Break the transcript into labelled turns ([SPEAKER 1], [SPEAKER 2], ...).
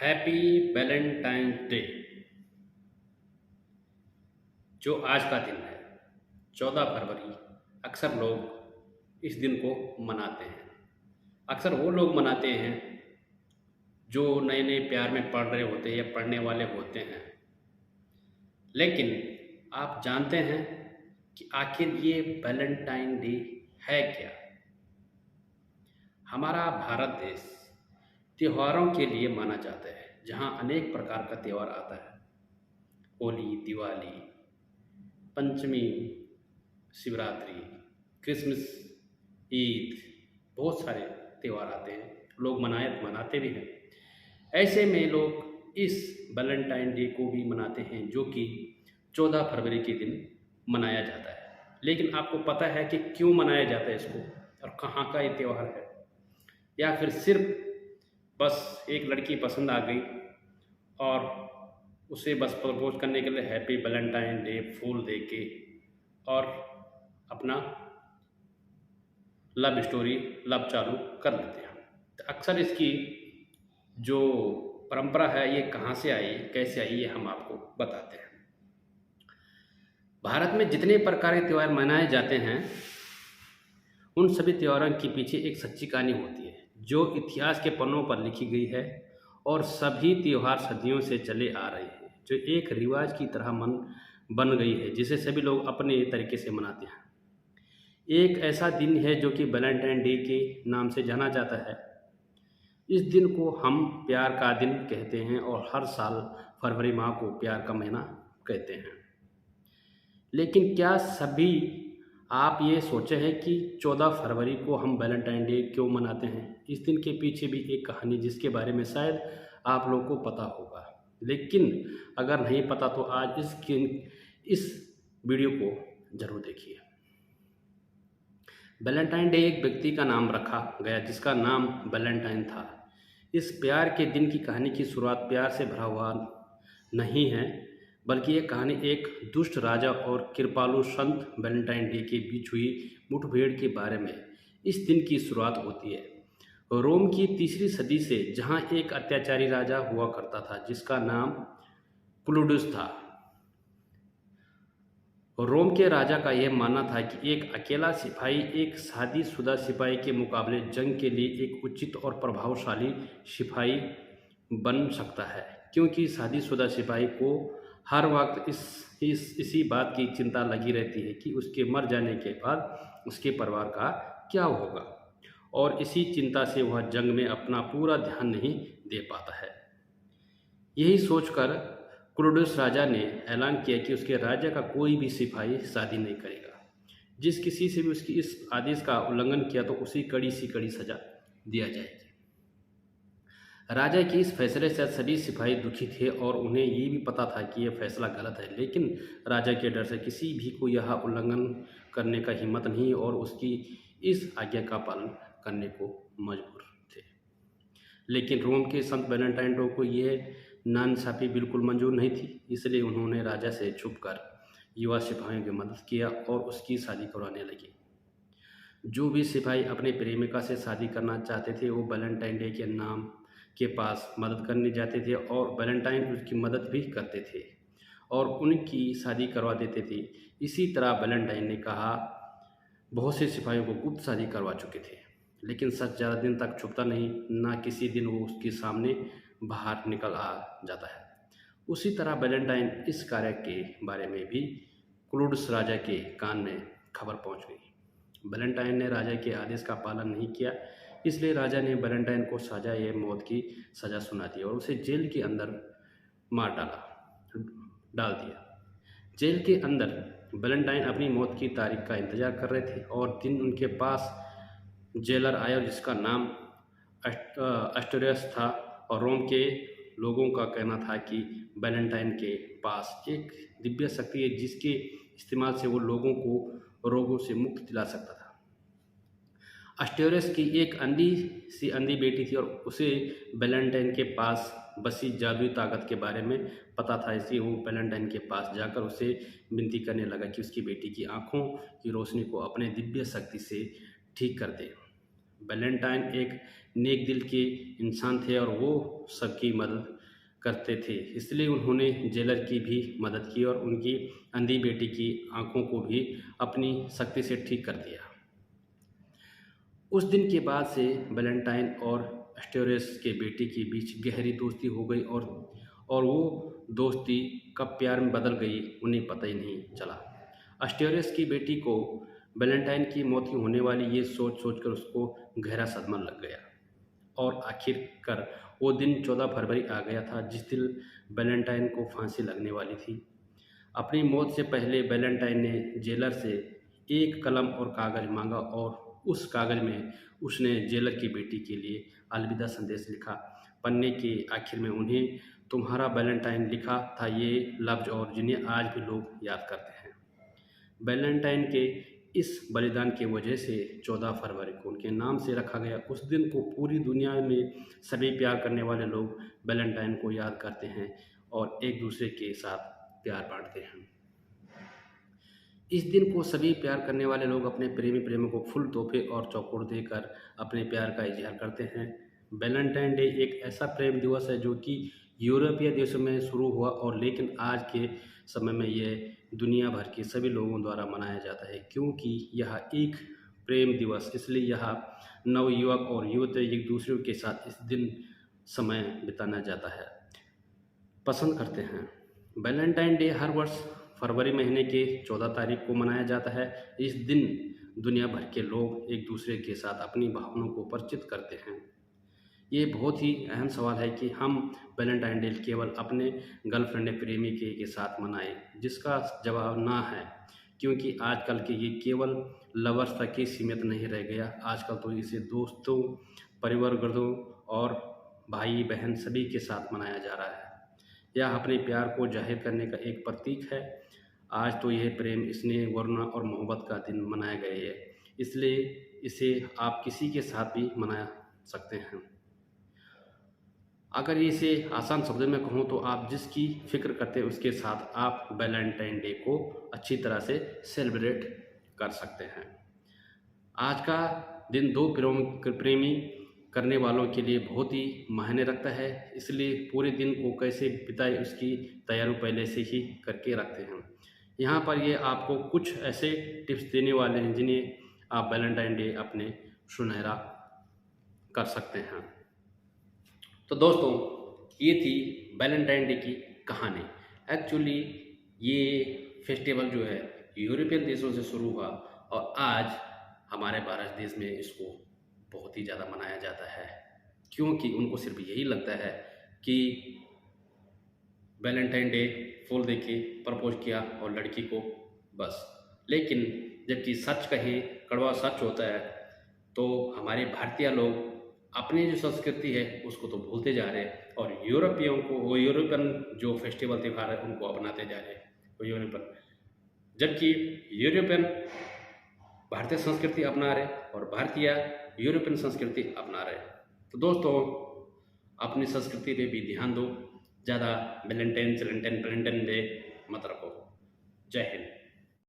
[SPEAKER 1] Happy Valentine day. जो आज का दिन है 14 फरवरी, अक्सर लोग इस दिन को मनाते हैं। अक्सर वो लोग मनाते हैं जो नए नए प्यार में पड़ रहे होते हैं या पढ़ने वाले होते हैं। लेकिन आप जानते हैं कि आखिर ये वैलेंटाइन डे है क्या? हमारा भारत देश त्योहारों के लिए माना जाता है, जहाँ अनेक प्रकार का त्यौहार आता है। होली, दिवाली, पंचमी, शिवरात्रि, क्रिसमस, ईद, बहुत सारे त्यौहार आते हैं, लोग मनाते भी हैं। ऐसे में लोग इस वैलेंटाइन डे को भी मनाते हैं, जो कि 14 फरवरी के दिन मनाया जाता है। लेकिन आपको पता है कि क्यों मनाया जाता है इसको, और कहाँ का ये त्यौहार है? या फिर सिर्फ बस एक लड़की पसंद आ गई और उसे बस प्रपोज करने के लिए हैप्पी वैलेंटाइन डे फूल दे के और अपना लव स्टोरी, लव चालू कर लेते हैं। तो अक्सर इसकी जो परंपरा है ये कहाँ से आई, कैसे आई, ये हम आपको बताते हैं। भारत में जितने प्रकार के त्यौहार मनाए जाते हैं, उन सभी त्योहारों के पीछे एक सच्ची कहानी होती है, जो इतिहास के पन्नों पर लिखी गई है। और सभी त्योहार सदियों से चले आ रहे हैं, जो एक रिवाज की तरह बन गई है, जिसे सभी लोग अपने तरीके से मनाते हैं। एक ऐसा दिन है जो कि वैलेंटाइन डे के नाम से जाना जाता है। इस दिन को हम प्यार का दिन कहते हैं और हर साल फरवरी माह को प्यार का महीना कहते हैं। लेकिन क्या सभी आप ये सोचे हैं कि 14 फरवरी को हम वैलेंटाइन डे क्यों मनाते हैं? इस दिन के पीछे भी एक कहानी, जिसके बारे में शायद आप लोगों को पता होगा। लेकिन अगर नहीं पता तो आज इस वीडियो को ज़रूर देखिए। वैलेंटाइन डे एक व्यक्ति का नाम रखा गया जिसका नाम वैलेंटाइन था। इस प्यार के दिन की कहानी की शुरुआत प्यार से भरा हुआ नहीं है, बल्कि ये कहानी एक दुष्ट राजा और कृपालु संत वैलेंटाइन डे के बीच हुई मुठभेड़ के बारे में इस दिन की शुरुआत होती है। रोम की तीसरी सदी से, जहाँ एक अत्याचारी राजा हुआ करता था जिसका नाम क्लूडियस था। रोम के राजा का यह मानना था कि एक अकेला सिपाही एक शादीशुदा सिपाही के मुकाबले जंग के लिए एक उचित और प्रभावशाली सिपाही बन सकता है, क्योंकि शादीशुदा सिपाही को हर वक्त इसी बात की चिंता लगी रहती है कि उसके मर जाने के बाद उसके परिवार का क्या होगा, और इसी चिंता से वह जंग में अपना पूरा ध्यान नहीं दे पाता है। यही सोचकर क्लौडियस राजा ने ऐलान किया कि उसके राज्य का कोई भी सिपाही शादी नहीं करेगा। जिस किसी से भी उसकी इस आदेश का उल्लंघन किया तो उसी कड़ी सी कड़ी सजा दिया जाएगी। राजा के इस फैसले से सभी सिपाही दुखी थे और उन्हें ये भी पता था कि यह फैसला गलत है, लेकिन राजा के डर से किसी भी को यह उल्लंघन करने का हिम्मत नहीं और उसकी इस आज्ञा का पालन करने को मजबूर थे। लेकिन रोम के संत वैलेंटाइन डे को यह नाइंसाफ़ी बिल्कुल मंजूर नहीं थी, इसलिए उन्होंने राजा से छुपकर युवा सिपाहियों की मदद किया और उसकी शादी करवाने लगे। जो भी सिपाही अपने प्रेमिका से शादी करना चाहते थे वो वैलेंटाइन डे के नाम के पास मदद करने जाते थे और वैलेंटाइन उसकी मदद भी करते थे और उनकी शादी करवा देते थे। इसी तरह वैलेंटाइन ने कहा बहुत से सिपाहियों को गुप्त शादी करवा चुके थे, लेकिन सच ज़्यादा दिन तक छुपता नहीं, ना किसी दिन वो उसके सामने बाहर निकल आ जाता है। उसी तरह वैलेंटाइन इस कार्य के बारे में भी क्लौडियस राजा के कान में खबर पहुंच गई। वैलेंटाइन ने राजा के आदेश का पालन नहीं किया, इसलिए राजा ने वैलेंटाइन को सजा या मौत की सज़ा सुना दी और उसे जेल के अंदर मार डाल दिया। जेल के अंदर वैलेंटाइन अपनी मौत की तारीख का इंतज़ार कर रहे थे और दिन उनके पास जेलर आया जिसका नाम एस्टोरियस था। और रोम के लोगों का कहना था कि वैलेंटाइन के पास एक दिव्य शक्ति है जिसके इस्तेमाल से वो लोगों को रोगों से मुक्त दिला सकता था। एस्टोरियस की एक अंधी बेटी थी और उसे वैलेंटाइन के पास बसी जादुई ताकत के बारे में पता था, इसलिए वो वैलेंटाइन के पास जाकर उसे विनती करने लगा कि उसकी बेटी की आंखों की रोशनी को अपने दिव्य शक्ति से ठीक कर दे। वैलेंटाइन एक नेक दिल के इंसान थे और वो सबकी मदद करते थे, इसलिए उन्होंने जेलर की भी मदद की और उनकी अंधी बेटी की आंखों को भी अपनी शक्ति से ठीक कर दिया। उस दिन के बाद से वैलेंटाइन और एस्टोरियस के बेटे के बीच गहरी दोस्ती हो गई और वो दोस्ती कब प्यार में बदल गई उन्हें पता ही नहीं चला। एस्टोरियस की बेटी को वैलेंटाइन की मौत की होने वाली ये सोच सोचकर उसको गहरा सदमा लग गया और आखिरकार वो दिन 14 फरवरी आ गया था जिस दिन वैलेंटाइन को फांसी लगने वाली थी। अपनी मौत से पहले वैलेंटाइन ने जेलर से एक कलम और कागज़ मांगा और उस कागज़ में उसने जेलर की बेटी के लिए अलविदा संदेश लिखा। पन्ने के आखिर में उन्हें तुम्हारा वैलेंटाइन लिखा था ये लफ्ज़ और जिन्हें आज भी लोग याद करते हैं। वैलेंटाइन के इस बलिदान की वजह से 14 फरवरी को उनके नाम से रखा गया। उस दिन को पूरी दुनिया में सभी प्यार करने वाले लोग वैलेंटाइन को याद करते हैं और एक दूसरे के साथ प्यार बांटते हैं। इस दिन को सभी प्यार करने वाले लोग अपने प्रेमी प्रेमियों को फूल तोहफे और चौकोर देकर अपने प्यार का इजहार करते हैं। वैलेंटाइन डे एक ऐसा प्रेम दिवस है जो कि यूरोपीय देशों में शुरू हुआ और लेकिन आज के समय में यह दुनिया भर के सभी लोगों द्वारा मनाया जाता है क्योंकि यह एक प्रेम दिवस इसलिए यह नवयुवक और युवती एक दूसरे के साथ इस दिन समय बिताना जाता है पसंद करते हैं। वैलेंटाइन डे हर वर्ष फरवरी महीने के 14 तारीख को मनाया जाता है। इस दिन दुनिया भर के लोग एक दूसरे के साथ अपनी भावनाओं को परिचित करते हैं। ये बहुत ही अहम सवाल है कि हम वैलेंटाइन डे केवल अपने गर्लफ्रेंड या प्रेमी के साथ मनाएं, जिसका जवाब ना है क्योंकि आजकल के ये केवल लवर्स तक ही सीमित नहीं रह गया। आजकल तो इसे दोस्तों, परिवारजनों और भाई बहन सभी के साथ मनाया जा रहा है। यह अपने प्यार को जाहिर करने का एक प्रतीक है। आज तो यह प्रेम, स्नेह, करुणा और मोहब्बत का दिन मनाया गया है, इसलिए इसे आप किसी के साथ भी मना सकते हैं। अगर इसे आसान शब्दों में कहूँ तो आप जिसकी फिक्र करते हैं उसके साथ आप वैलेंटाइन डे को अच्छी तरह से सेलिब्रेट कर सकते हैं। आज का दिन दो प्रेमी करने वालों के लिए बहुत ही मायने रखता है, इसलिए पूरे दिन को कैसे बिताए उसकी तैयारी पहले से ही करके रखते हैं। यहाँ पर ये आपको कुछ ऐसे टिप्स देने वाले हैं जिन्हें आप वैलेंटाइन डे अपने सुनहरा कर सकते हैं। तो दोस्तों, ये थी वैलेंटाइन डे की कहानी। एक्चुअली ये फेस्टिवल जो है यूरोपियन देशों से शुरू हुआ और आज हमारे भारत देश में इसको बहुत ही ज़्यादा मनाया जाता है क्योंकि उनको सिर्फ यही लगता है कि वैलेंटाइन डे फूल देके प्रपोज किया और लड़की को बस। लेकिन जबकि सच कहें, कड़वा सच होता है, तो हमारे भारतीय लोग अपनी जो संस्कृति है उसको तो भूलते जा रहे हैं और यूरोपियन जो फेस्टिवल त्यौहार है उनको अपनाते जा रहे हैं यूरोपियन, जबकि यूरोपियन भारतीय संस्कृति अपना रहे और भारतीय यूरोपियन संस्कृति अपना रहे। तो दोस्तों, अपनी संस्कृति पे भी ध्यान दो, ज़्यादा वैलेंटाइन डे मत रखो। जय हिंद।